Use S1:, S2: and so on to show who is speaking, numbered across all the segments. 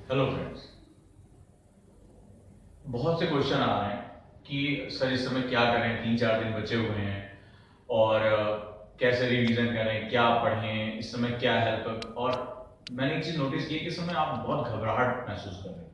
S1: Hello friends. बहुत से question आ रहे हैं कि सर इस समय क्या करें, 3-4 दिन बचे हुए हैं और कैसे रिवीजन करें, क्या पढ़ें, इस समय क्या हेल्प। और मैंने एक चीज नोटिस की कि इस समय आप बहुत घबराहट महसूस कर रहे हैं।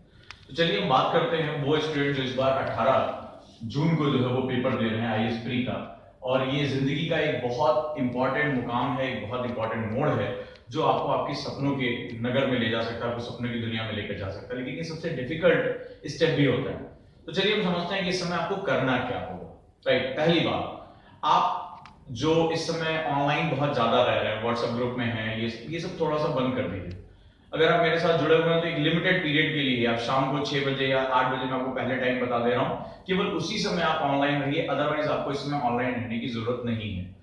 S1: तो चलिए हम बात करते हैं वो स्टूडेंट जो इस बार 18 जून को जो है वो पेपर दे रहे हैं आईएएस प्री का। और ये जिंदगी का एक बहुत इंपॉर्टेंट मुकाम है, एक बहुत इंपॉर्टेंट मोड़ है जो आपको आपके सपनों के नगर में ले जा सकता है, आपको सपनों की दुनिया में लेकर जा सकता है। लेकिन ये सबसे डिफिकल्ट स्टेप भी होता है। तो चलिए हम समझते हैं कि इस समय आपको करना क्या होगा। राइट, पहली बात, आप जो इस समय ऑनलाइन बहुत ज्यादा रह रहे हैं, व्हाट्सएप ग्रुप में हैं, ये सब थोड़ा सा बंद कर दीजिए। अगर आप मेरे साथ जुड़े हुए हैं तो एक लिमिटेड पीरियड के लिए, आप शाम को 6 बजे या 8 बजे, मैं आपको पहले टाइम बता दे रहा हूं, केवल उसी समय आप ऑनलाइन रहिए, अदरवाइज आपको इस समय ऑनलाइन रहने की जरूरत नहीं है।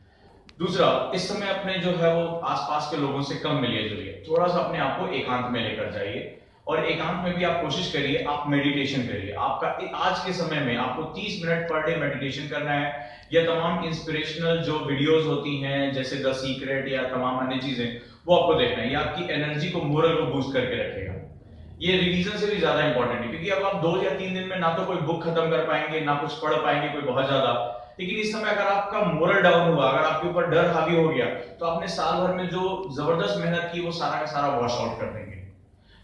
S1: दूसरा, इस समय अपने जो है वो आसपास के लोगों से कम मिलिए जुलिए, थोड़ा सा अपने आप को एकांत में लेकर जाइए। और एकांत में भी आप कोशिश करिए, आप मेडिटेशन करिए। आपका आज के समय में आपको 30 मिनट पर डे मेडिटेशन करना है। या तमाम इंस्पिरेशनल जो वीडियोस होती हैं जैसे द सीक्रेट या तमाम अन्य चीजें, वो आपको देखना है। ये आपकी एनर्जी को, मोरल को बूस्ट करके रखेगा। ये रिवीजन से भी ज्यादा इंपॉर्टेंट है, क्योंकि अब आप 2 या 3 दिन में ना तो कोई बुक खत्म कर पाएंगे, ना कुछ पढ़ पाएंगे कोई बहुत ज्यादा। लेकिन इस समय अगर आपका मोरल डाउन हुआ, अगर आपके ऊपर डर हावी हो गया, तो आपने साल भर में जो जबरदस्त मेहनत की वो सारा का सारा वॉश आउट कर देंगे।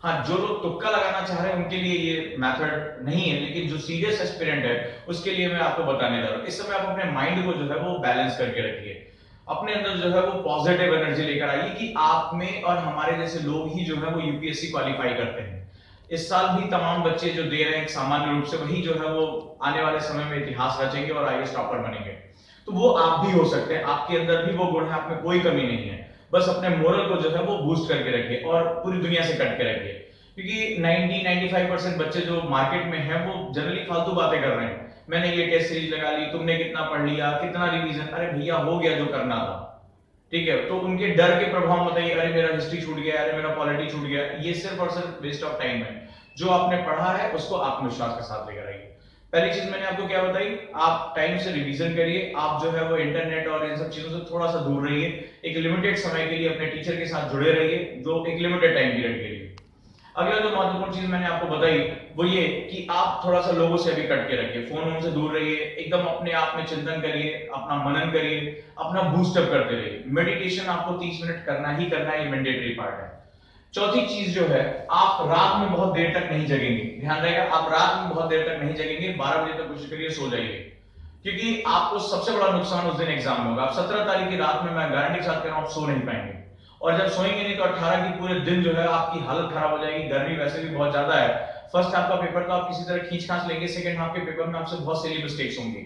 S1: हाँ, जो लोग तुक्का लगाना चाह रहे हैं उनके लिए ये मेथड नहीं है, लेकिन जो सीरियस एस्पिरेंट है उसके लिए मैं आपको बताने जा रहा हूँ। इस समय आप अपने माइंड को जो है वो बैलेंस करके रखिए। अपने अंदर जो है वो पॉजिटिव एनर्जी लेकर आइए कि आप में और हमारे जैसे लोग ही जो है वो यूपीएससी क्वालिफाई करते हैं। इस साल भी तमाम बच्चे जो दे रहे हैं सामान्य रूप से, वही जो है वो आने वाले समय में इतिहास रचेंगे और आईएएस टॉपर बनेंगे। तो वो आप भी हो सकते हैं, आपके अंदर भी वो गुण है, आप में कोई कमी नहीं है। बस अपने मोरल को जो है वो बूस्ट करके रखिए और पूरी दुनिया से कट के रखिए। क्योंकि 90-95% बच्चे जो मार्केट में हैं वो जनरली फालतू बातें कर रहे हैं। मैंने ये टेस्ट सीरीज लगा ली, तुमने कितना पढ़ लिया, कितना रिवीजन। अरे भैया, हो गया जो करना था। ठीक है, तो उनके डर के प्रभाव मत आइए, अरे मेरा हिस्ट्री छूट गया, अरे मेरा पॉलिटी छूट गया। ये सिर्फ और सिर्फ वेस्ट ऑफ टाइम है। जो आपने पढ़ा है उसको आत्मविश्वास के साथ लेकर आइए। पहली चीज मैंने आपको क्या बताई, आप टाइम से रिवीजन करिए। आप जो है वो इंटरनेट और इन सब चीजों से थोड़ा सा दूर रहिए। एक लिमिटेड समय के लिए अपने टीचर के साथ जुड़े रहिए, जो एक लिमिटेड टाइम पीरियड के लिए। अगला जो महत्वपूर्ण चीज मैंने आपको बताई वो ये कि आप थोड़ा सा लोगों से अभी कट के रखिए, फोन से दूर रहिए, एकदम अपने आप में चिंतन करिए, अपना मनन करिए, अपना बूस्टअप करते रहिए। मेडिटेशन आपको 30 मिनट करना ही करना है, ये मैंडेटरी पार्ट है। चौथी चीज जो है, आप रात में बहुत देर तक नहीं जगेंगे। ध्यान रहेगा, आप रात में बहुत देर तक नहीं जगेंगे। 12 बजे तक कोशिश करिए सो जाइए, क्योंकि आपको सबसे बड़ा नुकसान उस दिन एग्जाम में होगा। आप 17 तारीख की रात में, मैं गारंटी के साथ कह रहा हूं, आप सो नहीं पाएंगे। और जब सोएंगे नहीं तो 18 की पूरे दिन जो है आपकी हालत खराब हो जाएगी। गर्मी वैसे भी बहुत ज्यादा है। फर्स्ट हाफ का पेपर तो आप किसी तरह खींच खांच लेंगे, सेकंड हाफ के पेपर में आपसे बहुत सिली मिस्टेक्स होंगी।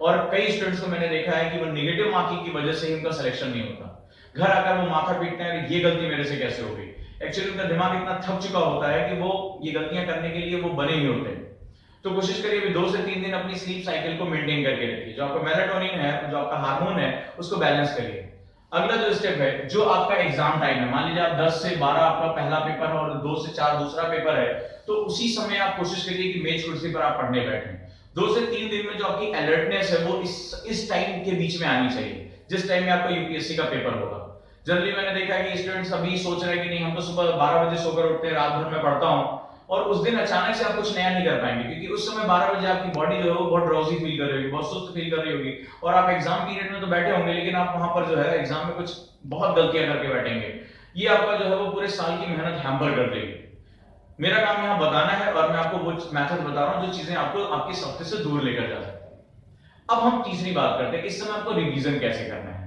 S1: और कई स्टूडेंट्स को मैंने देखा है कि वो नेगेटिव मार्किंग की वजह से ही उनका सिलेक्शन नहीं होता। घर आकर वो माथा पीटते हैं, ये गलती मेरे से कैसे हो गई। एक्चुअली उनका दिमाग इतना थक चुका होता है कि वो ये गलतियां करने के लिए वो बने ही होते हैं। तो कोशिश करिए भी 2 से 3 दिन अपनी स्लीप साइकिल को मेंटेन करके रखिए। जो आपका मेलाटोनिन है, जो आपका हार्मोन है, उसको बैलेंस करिए। अगला जो स्टेप है, जो आपका एग्जाम टाइम है, मान लीजिए आप 10 से 12 आपका पहला पेपर और 2 से 4 दूसरा पेपर है, तो उसी समय आप कोशिश करिए कि मेज कुर्सी पर आप पढ़ने बैठें। 2 से 3 दिन में जो आपकी अलर्टनेस है वो इस टाइम के बीच में आनी चाहिए, जिस टाइम में आपका यूपीएससी का पेपर होगा। जनरली मैंने देखा है कि स्टूडेंट्स अभी सोच रहे हैं कि नहीं, हम तो सुबह 12 बजे सोकर उठते हैं, रात भर में पढ़ता हूं, और उस दिन अचानक से आप कुछ नया नहीं कर पाएंगे, क्योंकि उस समय 12 बजे आपकी बॉडी जो है वो बहुत ड्राउजी फील कर रही होगी, बहुत सुस्त फील कर रही होगी। और आप एग्जाम पीरियड में तो बैठे होंगे, लेकिन आप वहां पर जो है एग्जाम में कुछ बहुत गलतियां करके बैठेंगे। ये आपका जो है वो पूरे साल की मेहनत हैम्पर कर देगी। मेरा काम यहाँ बताना है और मैं आपको वो मेथड बता रहा हूँ जो चीजें आपको आपके सत्य से दूर लेकर जा सकती है। अब हम तीसरी बात करते हैं, इस समय आपको रिवीजन कैसे करना है।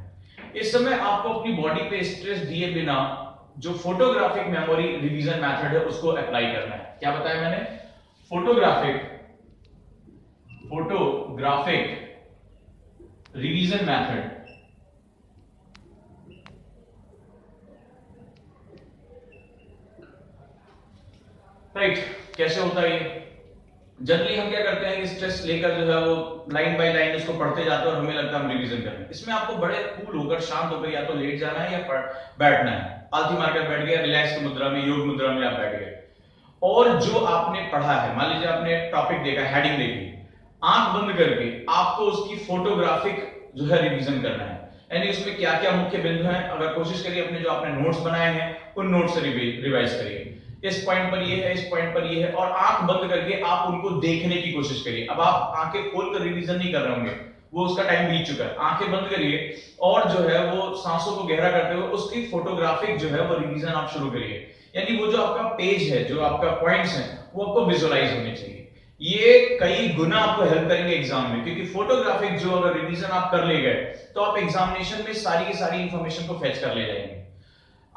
S1: इस समय आपको अपनी बॉडी पे स्ट्रेस दिए बिना जो फोटोग्राफिक मेमोरी रिवीजन मेथड है उसको अप्लाई करना है। क्या बताया मैंने? Photographic photographic revision method. Right, कैसे होता है ये? जनरली हम क्या करते हैं कि स्ट्रेस लेकर जो है वो लाइन बाय लाइन इसको पढ़ते जाते हैं और हमें लगता है हम रिवीजन कर रहे हैं। इसमें आपको बड़े कूल होकर, शांत होकर या तो लेट जाना है या बैठना है। पालथी मारकर बैठ गए, रिलैक्स की मुद्रा में, योग मुद्रा में आप बैठ गए, और जो आपने पढ़ा है, मान लीजिए आपने टॉपिक देखा, हेडिंग देखी, आंख बंद करके आपको उसकी फोटोग्राफिक जो है रिवीजन करना है। यानी उसमें क्या क्या मुख्य बिंदु हैं, अगर कोशिश करिए अपने जो आपने नोट्स बनाए हैं उन नोट्स से रिवाइज करिए। इस पॉइंट पर ये है, इस पॉइंट पर ये है, और आंख बंद करके आप उनको देखने की कोशिश करिए। अब आप आंखें खोलकर रिवीजन नहीं कर रहे होंगे, वो उसका टाइम बीत चुका है। आंखें बंद करिए और जो है वो सांसों को गहरा करते हुए उसकी फोटोग्राफिक जो है वो रिवीजन आप शुरू करिए। यानी वो जो आपका पेज है, जो आपका पॉइंट्स हैं, वो आपको विजुअलाइज होने चाहिए। ये कई गुना आपको हेल्प करेंगे एग्जाम में, क्योंकि फोटोग्राफिक जो अगर रिवीजन आप कर ले गए तो आप एग्जामिनेशन में सारी की सारी इंफॉर्मेशन को फेच कर ले जाएंगे।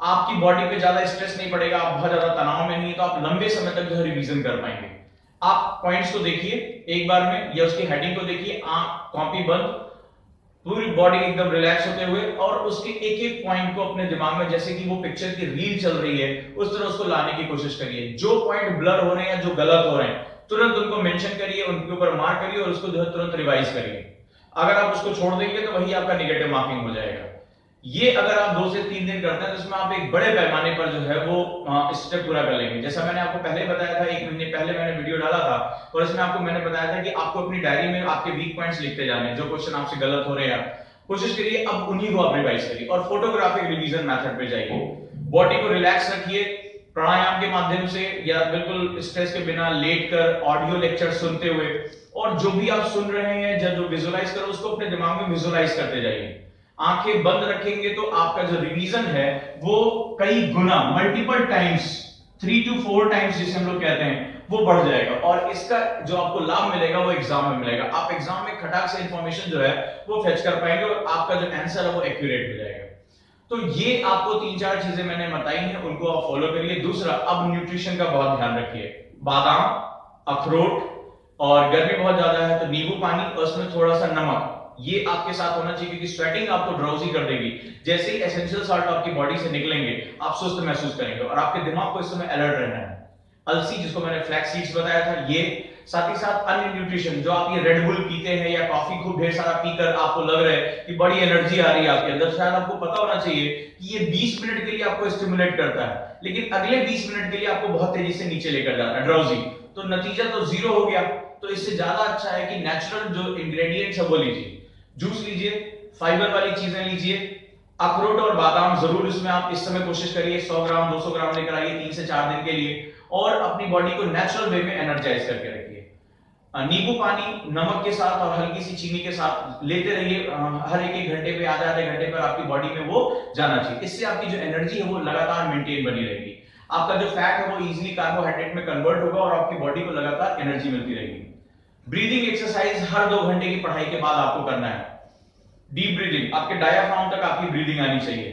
S1: आपकी बॉडी पे ज्यादा स्ट्रेस नहीं पड़ेगा, आप बहुत ज्यादा तनाव में नहीं, तो आप लंबे समय तक जो है रिवीजन कर पाएंगे। आप पॉइंट्स को देखिए एक बार में, या उसकी हेडिंग को देखिए, कॉपी बंद, पूरी बॉडी एकदम रिलैक्स होते हुए, और उसके एक एक पॉइंट को अपने दिमाग में जैसे कि वो पिक्चर की रील चल रही है उस तरह उसको लाने की कोशिश करिए। जो पॉइंट ब्लर हो रहे हैं या जो गलत हो रहे हैं तुरंत उनको मेंशन करिए, उनके ऊपर मार्क करिए और उसको जो है तुरंत रिवाइज करिए। अगर आप उसको छोड़ देंगे तो वही आपका नेगेटिव मार्किंग हो जाएगा। ये अगर आप 2 से 3 दिन करते हैं तो इसमें आप एक बड़े पैमाने पर जो है वो स्टेप पूरा कर लेंगे। जैसा मैंने आपको पहले बताया था, 1 महीने पहले मैंने वीडियो डाला था और इसमें आपको मैंने बताया था कि आपको अपनी डायरी में आपके वीक पॉइंट्स लिखते जाने हैं, जो क्वेश्चन आपसे गलत हो रहे हैं कोशिश करिए अब उन्हीं को आप रिवाइज करिए और फोटोग्राफिक रिवीजन मेथड पे जाइए। बॉडी को रिलैक्स रखिए प्राणायाम के माध्यम से या बिल्कुल स्ट्रेस के बिना लेटकर ऑडियो लेक्चर सुनते हुए, और जो भी आप सुन रहे हैं जो विजुअलाइज करो उसको अपने दिमाग में विजुअलाइज करते जाइए। आंखें बंद रखेंगे तो आपका जो रिवीजन है वो कई गुना, मल्टीपल टाइम्स, 3 to 4 टाइम्स जिसे हम लोग कहते हैं, वो बढ़ जाएगा। और इसका जो आपको लाभ मिलेगा वो एग्जाम में मिलेगा। आप एग्जाम में खटाक से इंफॉर्मेशन जो है वो फेच कर पाएंगे और आपका जो आंसर है वो एक्यूरेट हो जाएगा। तो ये आपको 3-4 चीजें मैंने बताई हैं, उनको आप फॉलो करिए। दूसरा, अब न्यूट्रिशन का बहुत ध्यान रखिए। बादाम, अखरोट, और गर्मी बहुत ज्यादा है तो नींबू पानी और उसमें थोड़ा सा नमक, ये आपके साथ होना चाहिए, क्योंकि स्वेटिंग आपको ड्राउजी कर देगी। जैसे ही एसेंशियल सॉल्ट आपकी बॉडी से निकलेंगे आप सुस्त महसूस करेंगे और आपके दिमाग को इस समय अलर्ट रहना है। अलसी, जिसको मैंने फ्लैक्स सीड्स बताया था, ये साथ ही साथ अन्य न्यूट्रिशन, जो आप ये रेड बुल पीते हैं या कॉफी खूब ढेर सारा पीकर आपको लग रहा है कि बड़ी एनर्जी आ रही है आपके अंदर, शायद आपको पता होना चाहिए कि ये 20 मिनट के लिए आपको स्टिमुलेट करता है, लेकिन अगले 20 मिनट के लिए आपको बहुत तेजी से नीचे लेकर जाता है ड्राउजी, तो नतीजा तो 0 हो गया। तो इससे ज्यादा अच्छा है कि नेचुरल जो इंग्रेडिएंट्स है वो लीजिए। जूस लीजिए, फाइबर वाली चीजें लीजिए, अखरोट और बादाम जरूर इसमें आप इस समय कोशिश करिए 100 ग्राम 200 ग्राम लेकर आइए 3 से 4 दिन के लिए, और अपनी बॉडी को नेचुरल वे में एनर्जाइज करके रखिए। नींबू पानी नमक के साथ और हल्की सी चीनी के साथ लेते रहिए, हर एक घंटे पे, आधे घंटे पर आपकी बॉडी में वो जाना चाहिए। इससे आपकी जो एनर्जी है वो लगातार मेंटेन बनी रहेगी। आपका जो फैट है वो इजीली कार्बोहाइड्रेट में कन्वर्ट होगा और आपकी बॉडी को लगातार एनर्जी मिलती रहेगी। ब्रीदिंग एक्सरसाइज हर 2 घंटे की पढ़ाई के बाद आपको करना है। डीप ब्रीदिंग, आपके डायाफ्राम तक आपकी ब्रीदिंग आनी चाहिए।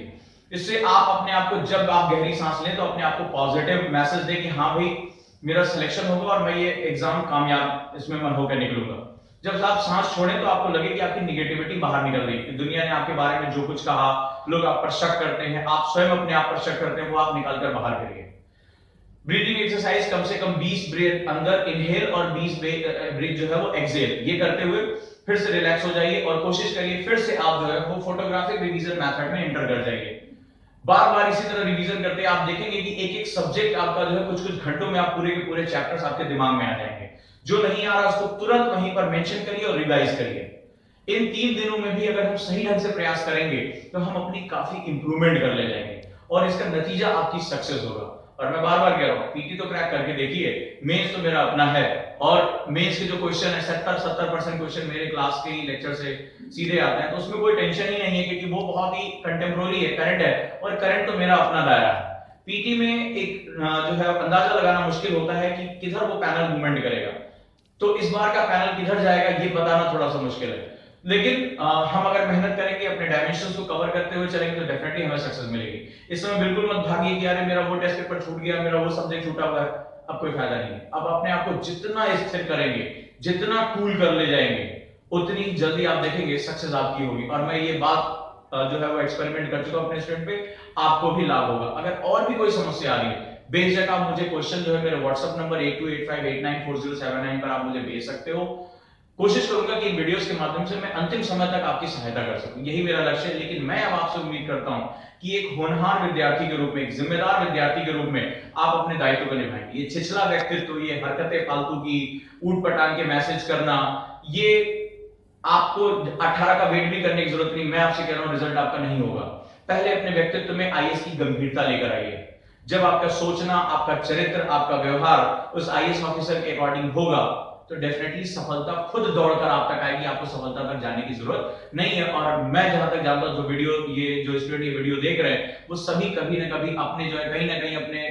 S1: इससे आप अपने आप को, जब आप गहरी सांस लें तो अपने आप को पॉजिटिव मैसेज दें कि हाँ भाई मेरा सिलेक्शन होगा और मैं ये एग्जाम कामयाब इसमें मैं होकर निकलूंगा। जब आप सांस छोड़ें तो आपको लगे कि आपकी निगेटिविटी बाहर निकल रही है, दुनिया ने आपके बारे में जो कुछ कहा, लोग आप पर शक करते हैं, आप स्वयं अपने आप पर शक करते हैं, वो आप निकाल कर बाहर करिए। ब्रीदिंग एक्सरसाइज कम से कम 20 ब्रीथ अंदर इनहेल और 20 ब्रीथ जो है वो एक्सहेल, ये करते हुए फिर से रिलैक्स हो जाइए और कोशिश करिए फिर से आप जो है वो फोटोग्राफिक रिवीजन मेथड में एंटर कर जाइए। बार बार इसी तरह रिवीजन करते आप देखेंगे कि एक एक सब्जेक्ट आपका जो है कुछ कुछ घंटों में आप पूरे के पूरे चैप्टर्स आपके दिमाग में आ जाएंगे। जो नहीं आ रहा उसको तुरंत वहीं पर मेंशन करिए और रिवाइज करिए। इन 3 दिनों में भी अगर हम सही ढंग से प्रयास करेंगे तो हम अपनी काफी इंप्रूवमेंट कर ले जाएंगे और इसका नतीजा आपकी सक्सेस होगा। और मैं बार बार कह रहा हूं, पीटी तो क्रैक करके देखिए, मेंस तो मेरा अपना है, और मेंस के जो क्वेश्चन है 70% क्वेश्चन मेरे क्लास के ही लेक्चर से सीधे आते हैं, तो उसमें कोई टेंशन ही नहीं है, क्योंकि वो बहुत ही कंटेम्पोररी है, करंट है, और करंट तो मेरा अपना दायरा है। पीटी में एक जो है अंदाजा लगाना मुश्किल होता है कि किधर वो पैनल मूवमेंट करेगा, तो इस बार का पैनल किधर जाएगा ये बताना थोड़ा सा मुश्किल है, लेकिन हम अगर मेहनत करेंगे, अपने डायमेंशंस को कवर करते हुए चलेंगे तो डेफिनेटली हमें सक्सेस मिलेगी। इस समय बिल्कुल मत भागिए कि अरे मेरा वो टेस्ट पेपर छूट गया, मेरा वो सब्जेक्ट छूटा हुआ है, अब कोई फायदा नहीं है। अब अपने आप को जितना स्थिर करेंगे, जितना कूल कर ले जाएंगे, उतनी जल्दी आप देखेंगे सक्सेस आपकी होगी। और मैं ये बात जो है वो एक्सपेरिमेंट कर चुका हूं अपने स्टूडेंट पे, आपको भी लाभ होगा। अगर और भी कोई समस्या आ रही है, बेझिझक आप मुझे क्वेश्चन जो है मेरे व्हाट्सएप नंबर 8285894079 पर आप मुझे भेज सकते हो। कोशिश करूंगा कि इन वीडियोस के माध्यम से मैं अंतिम समय तक आपकी सहायता कर सकूं, यही मेरा लक्ष्य है। लेकिन मैं अब आपसे उम्मीद करता हूं कि एक होनहार विद्यार्थी के रूप में, एक जिम्मेदार विद्यार्थी के रूप में आप अपने दायित्व को निभाएंगे। ये छिछला व्यक्तित्व, ये हरकतें फालतू की, ऊट पटांग के मैसेज करना, ये आपको 18 का वेट भी करने की जरूरत नहीं। मैं आपसे कह रहा हूं रिजल्ट आपका नहीं होगा। पहले अपने व्यक्तित्व में आईएएस की गंभीरता लेकर आइए। जब आपका सोचना, आपका चरित्र, आपका व्यवहार उस आईएएस ऑफिसर के अकॉर्डिंग होगा तो डेफिनेटली सफलता खुद दौड़कर आप तक आएगी। आपको सफलता तक जाने की जरूरत नहीं है। और मैं जहां तक जानता हूं, जो स्टूडेंट ये वीडियो देख रहे हैं, वो सभी कभी ना कभी अपने जो है कहीं ना कहीं अपने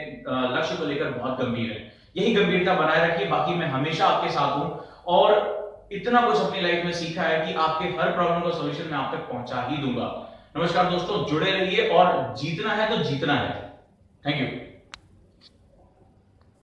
S1: लक्ष्य को लेकर बहुत गंभीर है। यही गंभीरता बनाए रखिए। बाकी मैं हमेशा आपके साथ हूं और इतना कुछ अपनी लाइफ में सीखा है कि आपके हर प्रॉब्लम का सॉल्यूशन मैं आप तक पहुंचा ही दूंगा। नमस्कार दोस्तों, जुड़े रहिए और जीतना है तो जीतना है। Thank you.